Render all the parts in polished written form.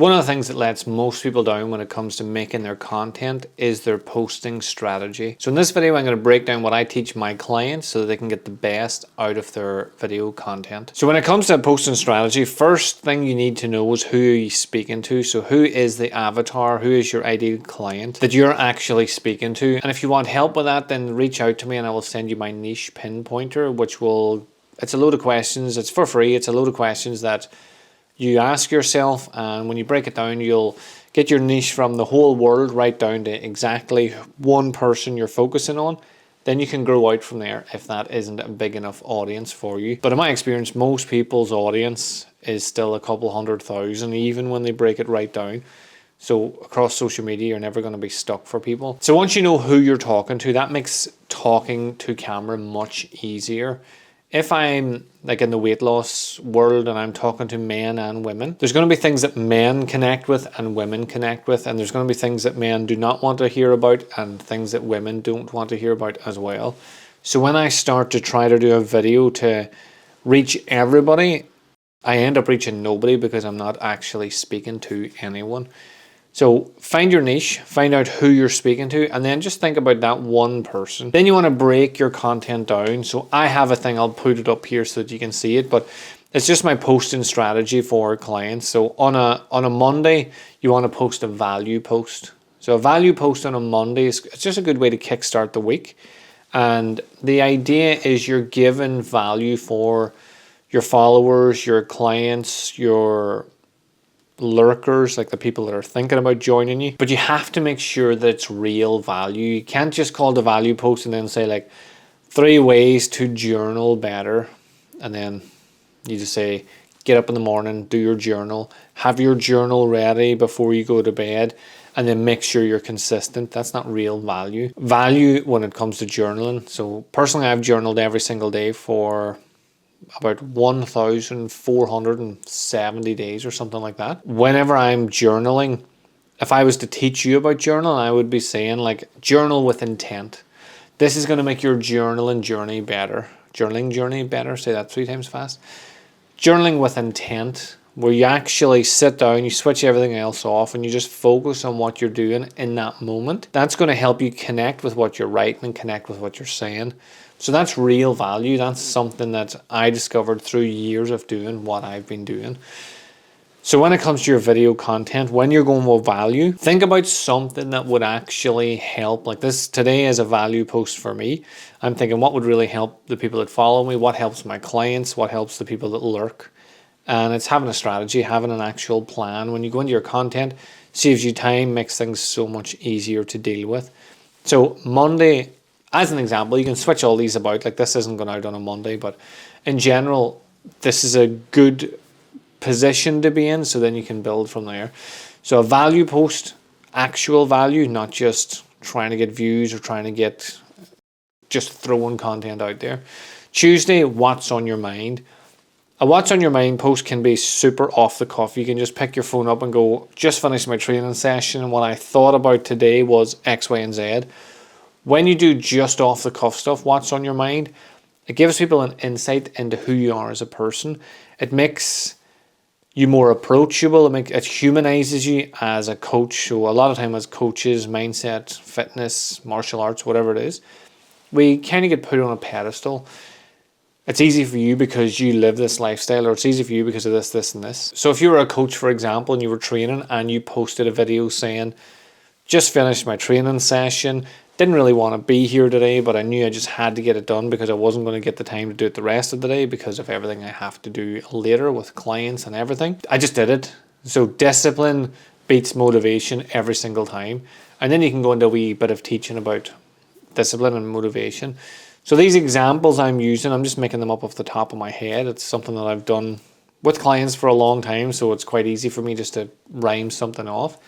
One of the things that lets most people down when it comes to making their content is their posting strategy. So in this video, I'm going to break down what I teach my clients so that they can get the best out of their video content. So when it comes to posting strategy, first thing you need to know is who you're speaking to. So who is the avatar? Who is your ideal client that you're actually speaking to? And if you want help with that, then reach out to me and I will send you my niche pinpointer, which will, it's a load of questions. It's for free. It's a load of questions that you ask yourself, and when you break it down, you'll get your niche from the whole world right down to exactly one person you're focusing on. Then you can grow out from there if that isn't a big enough audience for you. But in my experience, most people's audience is still a couple 100,000, even when they break it right down. So across social media, you're never going to be stuck for people. So once you know who you're talking to, that makes talking to camera much easier. If I'm like in the weight loss world and I'm talking to men and women, there's going to be things that men connect with and women connect with, and there's going to be things that men do not want to hear about and things that women don't want to hear about as well. So when I start to try to do a video to reach everybody, I end up reaching nobody because I'm not actually speaking to anyone. So find your niche, find out who you're speaking to, and then just think about that one person. Then you want to break your content down. So I have a thing, I'll put it up here so that you can see it, but it's just my posting strategy for clients. So on a Monday, you want to post a value post. So a value post on a Monday it's just a good way to kickstart the week. And the idea is you're giving value for your followers, your clients, your lurkers, like the people that are thinking about joining you, but you have to make sure that it's real value. You can't just call the value post and then say like 3 ways to journal better, and then you just say get up in the morning, do your journal, have your journal ready before you go to bed, and then make sure you're consistent. That's not real value. Value when it comes to journaling. So personally, I've journaled every single day for about 1,470 days or something like that. Whenever I'm journaling, if I was to teach you about journaling, I would be saying like journal with intent. This is going to make your journaling journey better. Journaling journey better, say that 3 times fast. Journaling with intent, where you actually sit down, you switch everything else off and you just focus on what you're doing in that moment. That's going to help you connect with what you're writing and connect with what you're saying. So that's real value. That's something that I discovered through years of doing what I've been doing. So when it comes to your video content, when you're going with value, think about something that would actually help. Like this today is a value post for me. I'm thinking what would really help the people that follow me, what helps my clients, what helps the people that lurk. And it's having a strategy, having an actual plan. When you go into your content, saves you time, makes things so much easier to deal with. So Monday, as an example, you can switch all these about. Like this isn't going out on a Monday, but in general, this is a good position to be in. So then you can build from there. So a value post, actual value, not just trying to get views or trying to get just throwing content out there. Tuesday, what's on your mind? A what's on your mind post can be super off the cuff. You can just pick your phone up and go, just finished my training session and what I thought about today was X, Y, and Z. When you do just off the cuff stuff, what's on your mind, it gives people an insight into who you are as a person. It makes you more approachable. It humanizes you as a coach. So a lot of time as coaches, mindset, fitness, martial arts, whatever it is, we kind of get put on a pedestal. It's easy for you because you live this lifestyle, or it's easy for you because of this, this, and this. So if you were a coach, for example, and you were training and you posted a video saying, just finished my training session, didn't really want to be here today, but I knew I just had to get it done because I wasn't going to get the time to do it the rest of the day because of everything I have to do later with clients and everything. I just did it. So discipline beats motivation every single time. And then you can go into a wee bit of teaching about discipline and motivation. So these examples I'm using, I'm just making them up off the top of my head. It's something that I've done with clients for a long time, so it's quite easy for me just to rhyme something off.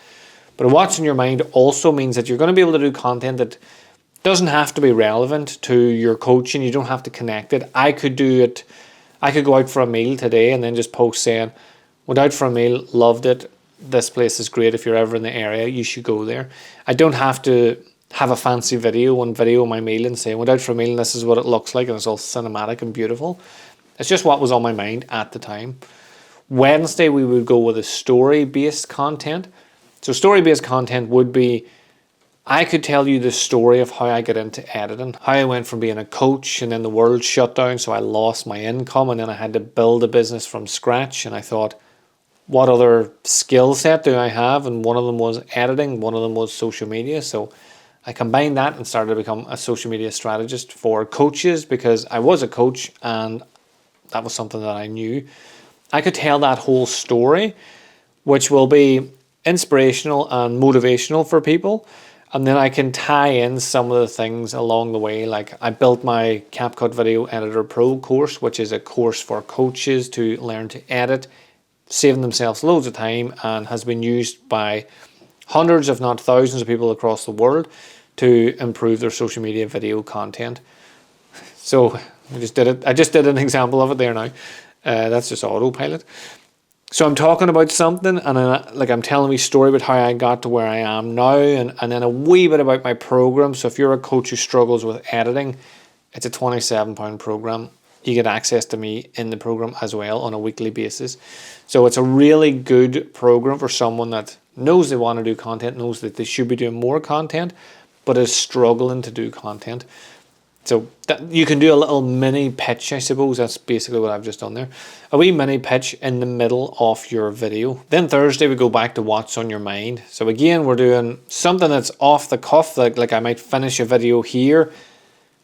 But what's in your mind also means that you're going to be able to do content that doesn't have to be relevant to your coaching. You don't have to connect it. I could do it. I could go out for a meal today and then just post saying, went out for a meal, loved it. This place is great. If you're ever in the area, you should go there. I don't have to have a fancy video, one video of my meal and say, went out for a meal and this is what it looks like and it's all cinematic and beautiful. It's just what was on my mind at the time. Wednesday, we would go with a story-based content. So story-based content would be, I could tell you the story of how I got into editing, how I went from being a coach and then the world shut down, so I lost my income, and then I had to build a business from scratch. And I thought, what other skill set do I have? And one of them was editing, one of them was social media. So I combined that and started to become a social media strategist for coaches, because I was a coach and that was something that I knew. I could tell that whole story, which will be inspirational and motivational for people. And then I can tie in some of the things along the way. Like I built my CapCut Video Editor Pro course, which is a course for coaches to learn to edit, saving themselves loads of time, and has been used by hundreds, if not thousands of people across the world to improve their social media video content. So I just did an example of it there now. That's just autopilot. So I'm talking about something, and I'm telling me a story about how I got to where I am now, and then a wee bit about my program. So if you're a coach who struggles with editing, it's a £27 program. You get access to me in the program as well on a weekly basis. So it's a really good program for someone that knows they want to do content, knows that they should be doing more content, but is struggling to do content. So that you can do a little mini pitch, I suppose. That's basically what I've just done there. A wee mini pitch in the middle of your video. Then Thursday we go back to what's on your mind. So again, we're doing something that's off the cuff. Like I might finish a video here.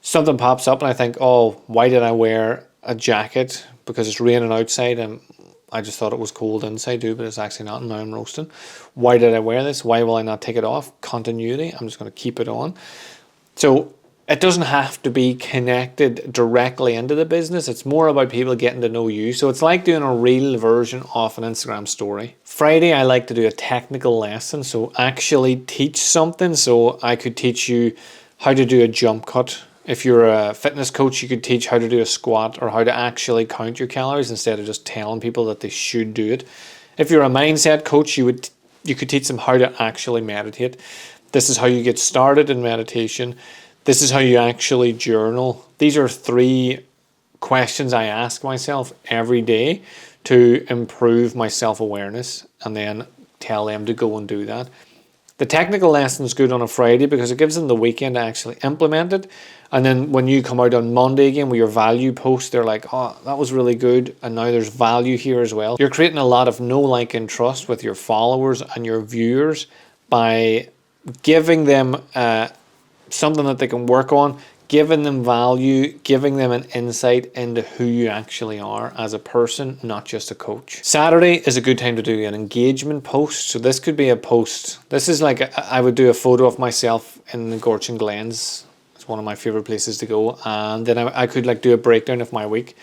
Something pops up and I think, oh, why did I wear a jacket? Because it's raining outside and I just thought it was cold inside too, but it's actually not, and now I'm roasting. Why did I wear this? Why will I not take it off? Continuity. I'm just going to keep it on. So it doesn't have to be connected directly into the business. It's more about people getting to know you. So it's like doing a real version of an Instagram story. Friday, I like to do a technical lesson. So actually teach something. So I could teach you how to do a jump cut. If you're a fitness coach, you could teach how to do a squat or how to actually count your calories instead of just telling people that they should do it. If you're a mindset coach, you could teach them how to actually meditate. This is how you get started in meditation. This is how you actually journal. These are 3 questions I ask myself every day to improve my self-awareness, and then tell them to go and do that. The technical lesson is good on a Friday because it gives them the weekend to actually implement it. And then when you come out on Monday again with your value post, they're like, oh, that was really good. And now there's value here as well. You're creating a lot of know, like, and trust with your followers and your viewers by giving them something that they can work on, giving them value, giving them an insight into who you actually are as a person, not just a coach. Saturday is a good time to do an engagement post. So this could be a post. This is like, I would do a photo of myself in the Gorchin Glens. It's one of my favorite places to go. And then I could like do a breakdown of my week.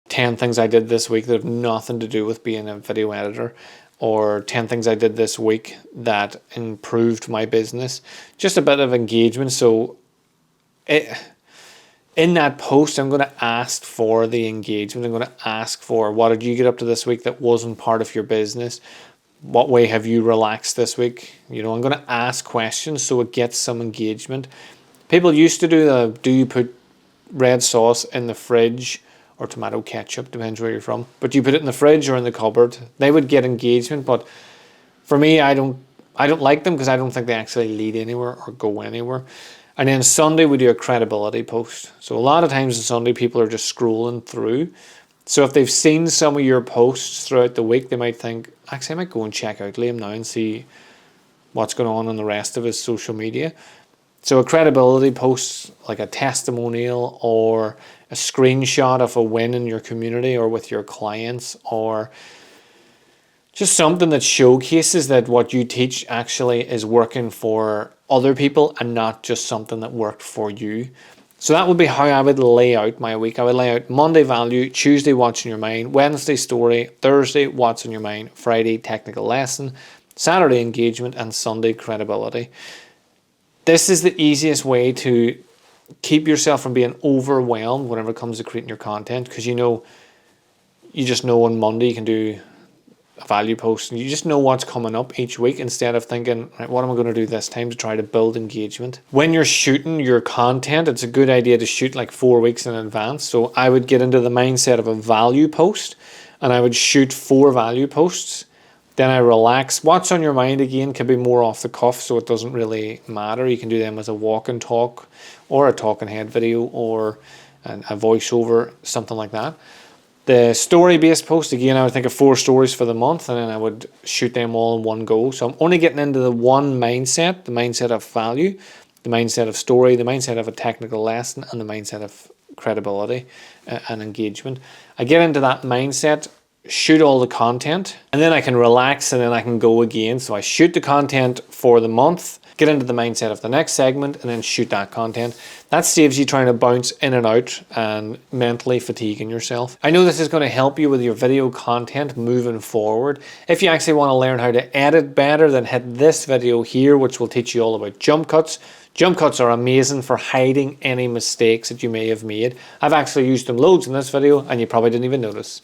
10 things I did this week that have nothing to do with being a video editor, or 10 things I did this week that improved my business. Just a bit of engagement. So in that post, I'm going to ask for the engagement. I'm going to ask for, what did you get up to this week that wasn't part of your business? What way have you relaxed this week? You know, I'm going to ask questions so it gets some engagement. People used to do you put red sauce in the fridge or tomato ketchup, depends where you're from, but you put it in the fridge or in the cupboard. They would get engagement, but for me, I don't like them because I don't think they actually lead anywhere or go anywhere. And then Sunday, we do a credibility post. So a lot of times on Sunday, people are just scrolling through. So if they've seen some of your posts throughout the week, they might think, actually, I might go and check out Liam now and see what's going on in the rest of his social media. So a credibility post, like a testimonial or a screenshot of a win in your community or with your clients, or just something that showcases that what you teach actually is working for other people and not just something that worked for you. So that would be how I would lay out my week. I would lay out Monday value, Tuesday what's in your mind, Wednesday story, Thursday what's in your mind, Friday technical lesson, Saturday engagement, and Sunday credibility. This is the easiest way to keep yourself from being overwhelmed whenever it comes to creating your content, because you just know on Monday you can do a value post and you just know what's coming up each week instead of thinking, right, what am I going to do this time to try to build engagement? When you're shooting your content, it's a good idea to shoot like 4 weeks in advance. So I would get into the mindset of a value post, and I would shoot 4 value posts. Then I relax. What's on your mind again could be more off the cuff, so it doesn't really matter. You can do them as a walk and talk or a talking head video or a voiceover, something like that. The story-based post, again, I would think of 4 stories for the month, and then I would shoot them all in one go. So I'm only getting into the one mindset, the mindset of value, the mindset of story, the mindset of a technical lesson, and the mindset of credibility and engagement. I get into that mindset, shoot all the content, and then I can relax, and then I can go again. So I shoot the content for the month, get into the mindset of the next segment, and then shoot that content. That saves you trying to bounce in and out and mentally fatiguing yourself. I know this is going to help you with your video content moving forward. If you actually want to learn how to edit better, then hit this video here, which will teach you all about jump cuts. Jump cuts are amazing for hiding any mistakes that you may have made. I've actually used them loads in this video, and you probably didn't even notice.